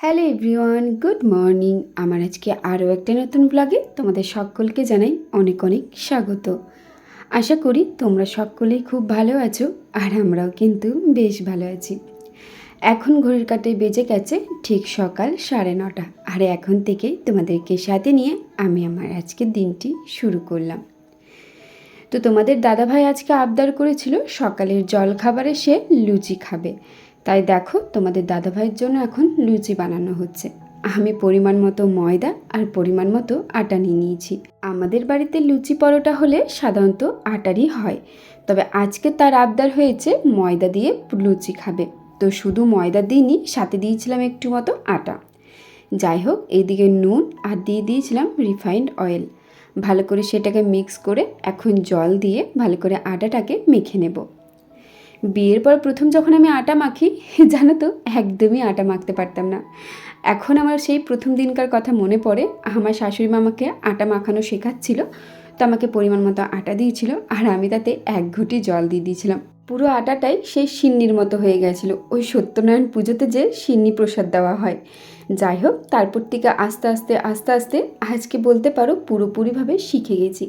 Hello everyone, good morning. আমার আজকে আরও একটা নতুন ব্লগে তোমাদের সকলকে জানাই অনেক অনেক স্বাগত। আশা করি তোমরা সকলেই খুব ভালো আছো, আর আমরাও কিন্তু বেশ ভালো আছি। এখন ঘড়ির কাঁটায় বেজে গেছে ঠিক সকাল 9:30, আর এখন থেকেই তোমাদেরকে সাথে নিয়ে আমি আমার আজকের দিনটি শুরু করলাম। তো তোমাদের দাদাভাই আজকে আবদার করেছিল সকালের জল খাবারে সে লুচি খাবে, তাই দেখো তোমাদের দাদাভাইয়ের জন্য এখন লুচি বানানো হচ্ছে। আমি পরিমাণ মতো ময়দা আর পরিমাণ মতো আটা নিয়ে নিয়েছি। আমাদের বাড়িতে লুচি পরোটা হলে সাধারণত আটারই হয়, তবে আজকে তার আবদার হয়েছে ময়দা দিয়ে লুচি খাবে, তো শুধু ময়দা দিইনি, সাথে দিয়েছিলাম একটু মতো আটা। যাই হোক, এইদিকে নুন আর দিয়ে দিয়েছিলাম রিফাইন্ড অয়েল। ভালো করে সেটাকে মিক্স করে এখন জল দিয়ে ভালো করে আটাটাকে মেখে নেব। বিয়ের পর প্রথম যখন আমি আটা মাখি, জানো তো একদমই আটা মাখতে পারতাম না। এখন আমার সেই প্রথম দিনকার কথা মনে পড়ে। আমার শাশুড়ি মা আমাকে আটা মাখানো শেখাচ্ছিল, তো আমাকে পরিমাণ মতো আটা দিয়েছিল, আর আমি তাতে 1 ঘটি জল দিয়ে দিয়েছিলাম। পুরো আটাটাই সেই সিন্নির মতো হয়ে গেছিলো, ওই সত্যনারায়ণ পুজোতে যে সিন্নি প্রসাদ দেওয়া হয়। যাই হোক, তারপর থেকে আস্তে আস্তে আজকে বলতে পারো পুরোপুরিভাবে শিখে গেছি।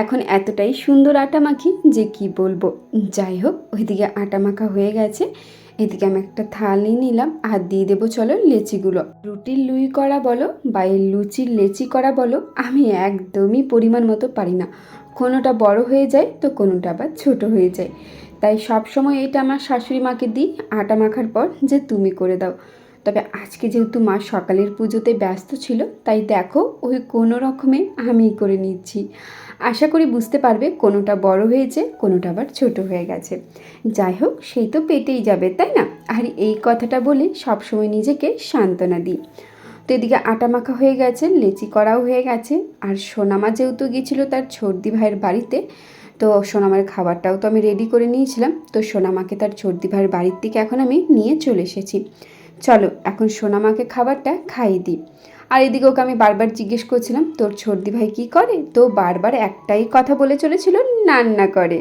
এখন এতটাই সুন্দর আটা মাখি যে কি বলবো। যাই হোক, ওইদিকে আটা মাখা হয়ে গেছে, এদিকে আমি একটা থালি নিলাম আর দিয়ে দেবো চলো লেচিগুলো। রুটির লুই করা বলো বা এই লুচির লেচি করা বলো, আমি একদমই পরিমাণ মতো পারি না। কোনোটা বড় হয়ে যায় তো কোনোটা আবার ছোট হয়ে যায়, তাই সব সময় এটা আমার শাশুড়ি মাকে দিই আটা মাখার পর যে তুমি করে দাও। তবে আজকে যেহেতু মা সকালের পুজোতে ব্যস্ত ছিল, তাই দেখো ওই কোনো রকমে আমিই করে নিচ্ছি। আশা করি বুঝতে পারবে কোনোটা বড় হয়েছে, কোনোটা আবার ছোট হয়ে গেছে। যাই হোক, সেই তো পেটেই যাবে, তাই না? আর এই কথাটা বলে সবসময় নিজেকে সান্ত্বনা দিই। তো এদিকে আটা মাখা হয়ে গেছে, লেচি করাও হয়ে গেছে, আর সোনামা যেহেতু গিয়েছিলো তার ছর্দি ভাইয়ের বাড়িতে, তো সোনামার খাবারটাও তো আমি রেডি করে নিয়েছিলাম। তো সোনামাকে তার ছর্দি ভাইয়ের বাড়ির থেকে এখন আমি নিয়ে চলে এসেছি। চলো এখন সোনামাকে খাবারটা খাইয়ে দিই। আর এদিকে ওকে আমি বারবার জিজ্ঞেস করছিলাম তোর ছর্দি ভাই কী করে, তো বারবার একটাই কথা বলে চলেছিল, রান্না করে।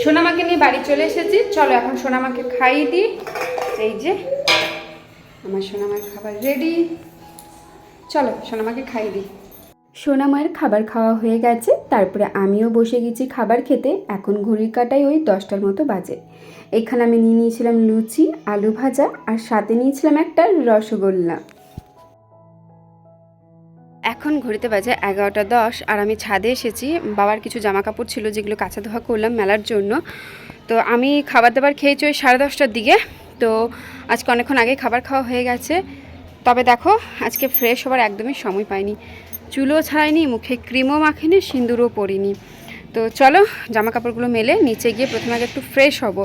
সোনামাকে নিয়ে বাড়ি চলে এসেছি, চলো এখন সোনামাকে খাইয়ে দিই। এই যে আমার সোনামার খাবার রেডি, চলো সোনামাকে খাইয়ে দিই। সোনামায়ের খাবার খাওয়া হয়ে গেছে, তারপরে আমিও বসে গেছি খাবার খেতে। এখন ঘড়ির কাঁটায় ওই 10টার মতো বাজে। এখানে আমি নিয়ে নিয়েছিলাম লুচি, আলু ভাজা, আর সাথে নিয়েছিলাম একটা রসগোল্লা। এখন ঘড়িতে বাজে 11:10, আর আমি ছাদে এসেছি। বাবার কিছু জামা কাপড় ছিল যেগুলো কাচা ধোয়া করলাম মেলার জন্য। তো আমি খাবার দাবার খেয়েছি ওই 10:30টার দিকে। তো আজকে অনেকক্ষণ আগে খাবার খাওয়া হয়ে গেছে। তবে দেখো আজকে ফ্রেশ হওয়ার একদমই সময় পাইনি, চুলও ছাড়াইনি, মুখে ক্রিমও মাখিনি, সিঁদুরও পরিনি। তো চলো জামা কাপড়গুলো মেলে নিচে গিয়ে প্রথমে আগে একটু ফ্রেশ হব,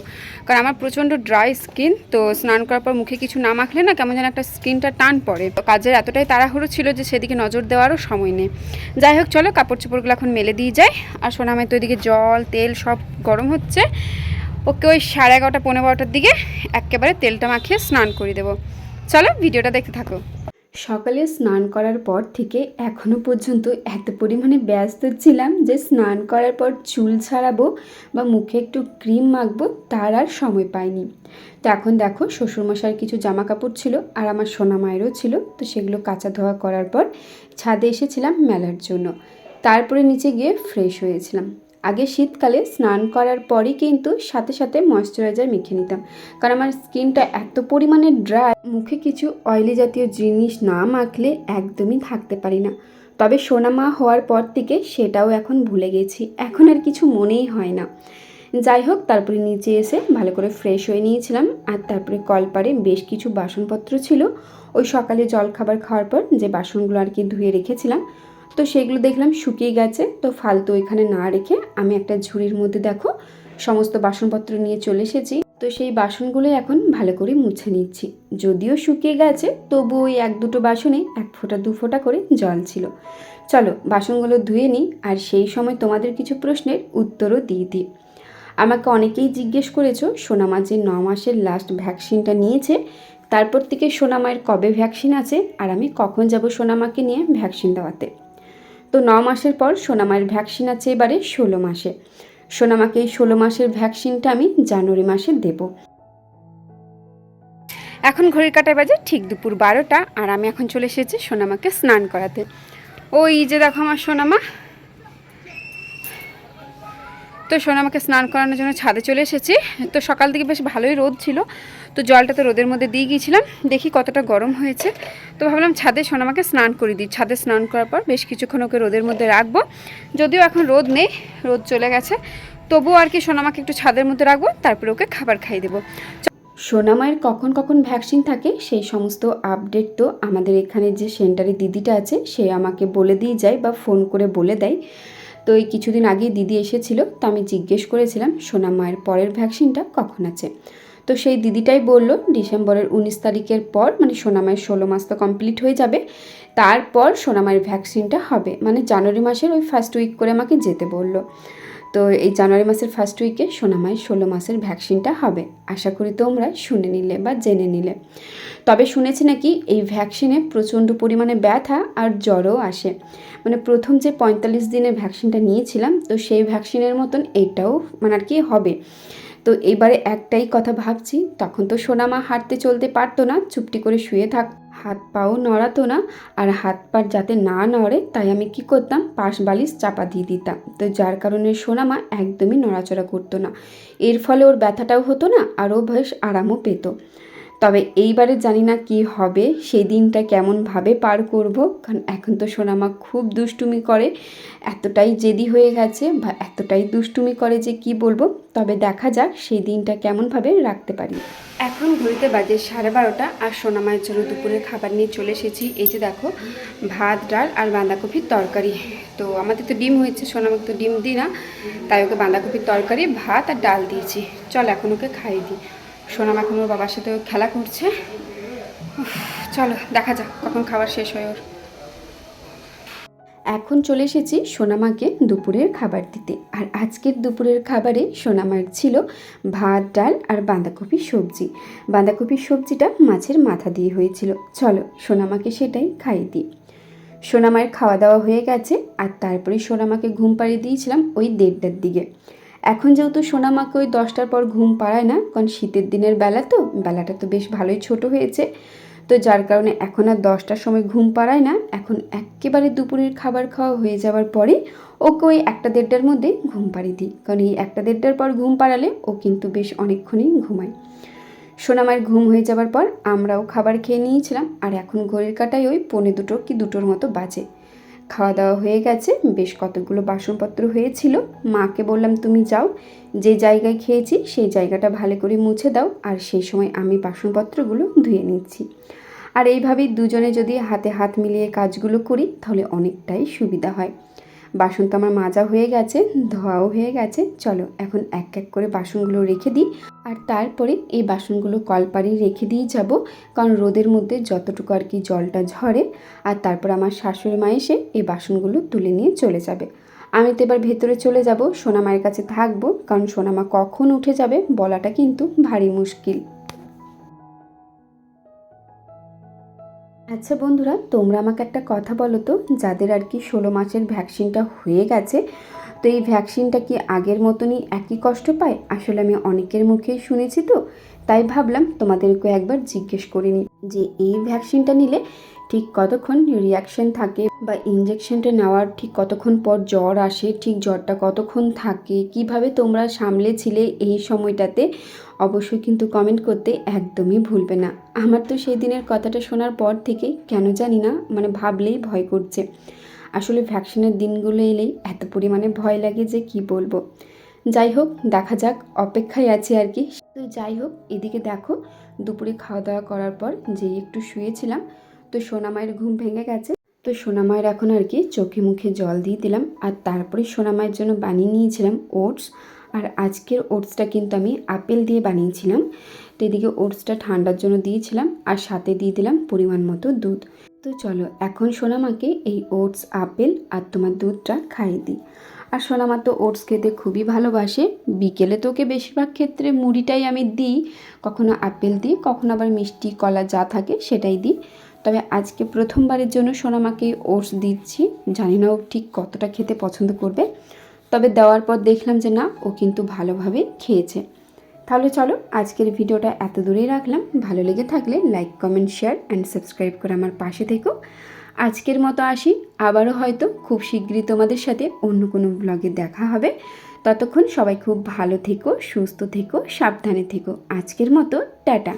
কারণ আমার প্রচণ্ড ড্রাই স্কিন। তো স্নান করার পর মুখে কিছু না মাখলে না কেমন যেন একটা স্কিনটা টান পড়ে। তো কাজের এতটাই তাড়াহুড়ো ছিল যে সেদিকে নজর দেওয়ারও সময় নেই। যাই হোক, চলো কাপড় চোপড়গুলো এখন মেলে দিয়ে যায়। আর সোনামায় তো ওইদিকে জল তেল সব গরম হচ্ছে, ওকে ওই 11:30 পৌনে 12টার দিকে একেবারে তেলটা মাখিয়ে স্নান করে দেবো। চলো ভিডিওটা দেখতে থাকো। সকালে স্নান করার পর থেকে এখনও পর্যন্ত এত পরিমাণে ব্যস্ত ছিলাম যে স্নান করার পর চুল ছাড়াবো বা মুখে একটু ক্রিম মাখবো তার আর সময় পাইনি। তো এখন দেখো শ্বশুরমশাইয়ের কিছু জামা কাপড় ছিল আর আমার সোনা মায়েরও ছিল, তো সেগুলো কাচা ধোয়া করার পর ছাদে এসেছিলাম মেলার জন্য। তারপরে নিচে গিয়ে ফ্রেশ হয়েছিলাম। আগে শীতকালে স্নান করার পরই কিন্তু সাথে সাথে ময়শ্চারাইজার মেখে নিতাম, কারণ আমার স্কিনটা এত পরিমাণে ড্রাই, মুখে কিছু অয়েলি জাতীয় জিনিস না মাখলে একদমই থাকতে পারি না। তবে সোনামা হওয়ার পর থেকে সেটাও এখন ভুলে গেছি, এখন আর কিছু মনেই হয় না। যাই হোক, তারপরে নিচে এসে ভালো করে ফ্রেশ হয়ে নিয়েছিলাম। আর তারপরে কলপারে বেশ কিছু বাসনপত্র ছিল, ওই সকালে জলখাবার খাওয়ার পর যে বাসনগুলো আর কি ধুয়ে রেখেছিলাম, তো সেগুলো দেখলাম শুকিয়ে গেছে। তো ফালতু ওইখানে না রেখে আমি একটা ঝুড়ির মধ্যে দেখো সমস্ত বাসনপত্র নিয়ে চলে এসেছি। তো সেই বাসনগুলোই এখন ভালো করে মুছে নিচ্ছি। যদিও শুকিয়ে গেছে, তবু ওই 1-2 বাসনে 1 ফোঁটা 2 ফোঁটা করে জল ছিল। চলো বাসনগুলো ধুয়ে নিই, আর সেই সময় তোমাদের কিছু প্রশ্নের উত্তরও দিয়ে দিই। আমাকে অনেকেই জিজ্ঞেস করেছো সোনামা যে 9 মাসের লাস্ট ভ্যাকসিনটা নিয়েছে, তারপর থেকে সোনামায়ের কবে ভ্যাকসিন আছে আর আমি কখন যাব সোনামাকে নিয়ে ভ্যাকসিন দেওয়াতে। তো 9 মাসের পর সোনামায়ের ভ্যাকসিন আছে এবারে 16 মাসে। সোনামাকে এই 16 মাসের ভ্যাকসিনটা আমি জানুয়ারি মাসে দেব। এখন ঘড়ির কাঁটায় বাজে ঠিক দুপুর 12টা, আর আমি এখন চলে এসেছি সোনামাকে স্নান করাতে। ওই যে দেখো আমার সোনামা। তো সোনামাকে স্নান করানোর জন্য ছাদে চলে এসেছি। তো সকাল থেকে বেশ ভালোই রোদ ছিল, তো জলটা তো রোদের মধ্যে দিয়ে গিয়েছিলাম, দেখি কতটা গরম হয়েছে। তো ভাবলাম ছাদে সোনামাকে স্নান করে দিই। ছাদে স্নান করার পর বেশ কিছুক্ষণ ওকে রোদের মধ্যে রাখবো। যদিও এখন রোদ নেই, রোদ চলে গেছে, তবুও আর কি সোনামাকে একটু ছাদের মধ্যে রাখবো, তারপরে ওকে খাবার খাইয়ে দেবো। সোনামায়ের কখন কখন ভ্যাকসিন থাকে সেই সমস্ত আপডেট তো আমাদের এখানে যে সেন্টারে দিদিটা আছে সে আমাকে বলে দিয়ে যায় বা ফোন করে বলে দেয়। তো এই কিছুদিন আগে দিদি এসেছিল, তো আমি জিজ্ঞেস করেছিলাম সোনামায়ের পরের ভ্যাকসিনটা কখন আছে। তো সেই দিদিটাই বলল ডিসেম্বরের 19 তারিখের পর, মানে সোনামায়ের 16 মাস তো কমপ্লিট হয়ে যাবে, তারপর সোনামায়ের ভ্যাকসিনটা হবে, মানে জানুয়ারি মাসের ওই ফার্স্ট উইক করে আমাকে যেতে বললো। তো এই জানুয়ারি মাসের ফার্স্ট উইকে সোনামায়ের 16 মাসের ভ্যাকসিনটা হবে। আশা করি তোমরা শুনে নিলে বা জেনে নিলে। তবে শুনেছি নাকি এই ভ্যাকসিনে প্রচণ্ড পরিমাণে ব্যথা আর জ্বরও আসে। মানে প্রথম যে 45 দিনের ভ্যাকসিনটা নিয়েছিলাম, তো সেই ভ্যাকসিনের মতন এটাও মানে আর কি হবে। তো এবারে একটাই কথা ভাবছি, তখন তো সোনামা হাঁটতে চলতে পারতো না, চুপটি করে শুয়ে থাক, হাত পাও নড়াতো না। আর হাত পা যাতে না নড়ে তাই আমি কি করতাম, পাশ বালিশ চাপা দিয়ে দিতাম। তো যার কারণে সোনামা একদমই নড়াচড়া করতো না। এর ফলে ওর ব্যথাটাও হতো না, আর ও বেশ আরামও পেত। তবে এইবারে জানি না কি হবে, সেই দিনটা কেমনভাবে পার করব, কারণ এখন তো সোনামা খুব দুষ্টুমি করে, এতটাই জেদি হয়ে গেছে বা এতটাই দুষ্টুমি করে যে কি বলবো। তবে দেখা যাক সেই দিনটা কেমনভাবে রাখতে পারি। এখন ঘড়িতে বাজে 12:30, আর সোনামায়ের জন্য দুপুরের খাবার নিয়ে চলে এসেছি। এই যে দেখো, ভাত, ডাল আর বাঁধাকপির তরকারি। তো আমাদের তো ডিম হয়েছে, সোনামাকে তো ডিম দিই না, তাই ওকে বাঁধাকপির তরকারি, ভাত আর ডাল দিয়েছি। চল এখন ওকে খাইয়ে দিই। সোনামা এখন ওর বাবার সাথে খেলা করছে। চলো দেখা যাক কখন খাবার শেষ হয় ওর। এখন চলে এসেছি সোনামাকে দুপুরের খাবার দিতে। আর আজকের দুপুরের খাবারে সোনামার ছিল ভাত, ডাল আর বাঁধাকপির সবজি। বাঁধাকপির সবজিটা মাছের মাথা দিয়ে হয়েছিল। চলো সোনামাকে সেটাই খাইয়ে দিই। সোনামায়ের খাওয়া দাওয়া হয়ে গেছে, আর তারপরে সোনামাকে ঘুম পাড়িয়ে দিয়েছিলাম ওই 1:30টার দিকে। এখন যেহেতু সোনামাকে ওই 10টার পর ঘুম পাড়ায় না, কারণ শীতের দিনের বেলা, তো বেলাটা তো বেশ ভালোই ছোট হয়েছে, তো যার কারণে এখন আর 10টার সময় ঘুম পাড়ায় না। এখন একেবারে দুপুরের খাবার খাওয়া হয়ে যাওয়ার পরে ওকে ওই 1টা-1:30টার মধ্যে ঘুম পাড়িয়ে দিই, কারণ এই 1টা-1:30টার পর ঘুম পাড়ালে ও কিন্তু বেশ অনেকক্ষণই ঘুমায়। সোনামার ঘুম হয়ে যাওয়ার পর আমরাও খাবার খেয়ে নিয়েছিলাম, আর এখন ঘড়ির কাঁটায় ওই 1:45 কি 2টোর মতো বাজে। খাওয়া দাওয়া হয়ে গেছে, বেশ কতগুলো বাসনপত্র হয়েছিল। মাকে বললাম তুমি যাও, যে জায়গায় খেয়েছি সেই জায়গাটা ভালো করে মুছে দাও, আর সেই সময় আমি বাসনপত্রগুলো ধুয়ে নিচ্ছি। আর এইভাবেই দুজনে যদি হাতে হাত মিলিয়ে কাজগুলো করি তাহলে অনেকটাই সুবিধা হয়। বাসন তো আমার মাজা হয়ে গেছে, ধোয়াও হয়ে গেছে। চলো এখন এক এক করে বাসনগুলো রেখে দিই, আর তারপরে এই বাসনগুলো কলপাড়ে রেখে দিয়ে যাব, কারণ রোদের মধ্যে যতটুকু আর কি জলটা ঝরে। আর তারপর আমার শাশুড়ি মা এসে এই বাসনগুলো তুলে নিয়ে চলে যাবে। আমি তো এবার ভেতরে চলে যাব, সোনামায়ের কাছে থাকবো, কারণ সোনামা কখন উঠে যাবে বলাটা কিন্তু ভারী মুশকিল। আচ্ছা বন্ধুরা, তোমরা আমাকে একটা কথা বলো তো, যাদের আর কি 16 মাসের ভ্যাকসিনটা হয়ে গেছে, তো এই ভ্যাকসিনটা কি আগের মতনই একই কষ্ট পায়? আসলে আমি অনেকের মুখেই শুনেছি, তো তাই ভাবলাম তোমাদেরকে একবার জিজ্ঞেস করে নিই যে এই ভ্যাকসিনটা নিলে ঠিক কতক্ষণ রিয়াকশন থাকে, বা ইঞ্জেকশনটা নেওয়ার ঠিক কতক্ষণ পর জ্বর আসে, ঠিক জ্বরটা কতক্ষণ থাকে, কিভাবে তোমরা সামলেছিলে এই সময়টাতে। অবশ্যই কিন্তু কমেন্ট করতে একদমই ভুলবে না। আমার তো সেই দিনের কথাটা শোনার পর থেকে কেন জানি না, মানে ভাবলেই ভয় করছে। আসলে ভ্যাকসিনের দিনগুলো এলেই এত পরিমাণে ভয় লাগে যে কি বলবো। যাই হোক, দেখা যাক, অপেক্ষায় আছি আর কি। তো যাই হোক, এদিকে দেখো, দুপুরে খাওয়া দাওয়া করার পর যেই একটু শুয়েছিলাম, তো সোনামায়ের ঘুম ভেঙে গেছে। তো সোনামায়ের এখন আর কি চোখে মুখে জল দিয়ে দিলাম, আর তারপরে সোনামায়ের জন্য বানিয়ে নিয়েছিলাম ওটস। আর আজকের ওটসটা কিন্তু আমি আপেল দিয়ে বানিয়েছিলাম। তো এদিকে ওটসটা ঠান্ডার জন্য দিয়েছিলাম, আর সাথে দিয়ে দিলাম পরিমাণ মতো দুধ। তো চলো এখন সোনামাকে এই ওটস, আপেল আর তোমার দুধটা খাইয়ে দিই। আর সোনামা তো ওটস খেতে খুবই ভালোবাসে। বিকেলে তো ওকে বেশিরভাগ ক্ষেত্রে মুড়িটাই আমি দিই, কখনো আপেল দিই, কখনো আবার মিষ্টি কলা যা থাকে সেটাই দিই। তবে আজকে প্রথমবারের জন্য সোনামাকে ওটস দিচ্ছি, জানি না ও ঠিক কতটা খেতে পছন্দ করবে। তবে দেওয়ার পর দেখলাম যে না, ও কিন্তু ভালোভাবে খেয়েছে। তাহলে চলো আজকের ভিডিওটা এত দূরেই রাখলাম। ভালো লেগে থাকলে like, comment, share and subscribe করে আমার পাশে থেকো। আজকের মতো আসি, আবারও হয়তো খুব শীঘ্রই তোমাদের সাথে অন্য কোনো ব্লগে দেখা হবে। ততক্ষণ সবাই খুব ভালো থেকো, সুস্থ থেকো, সাবধানে থেকো। আজকের মতো টাটা।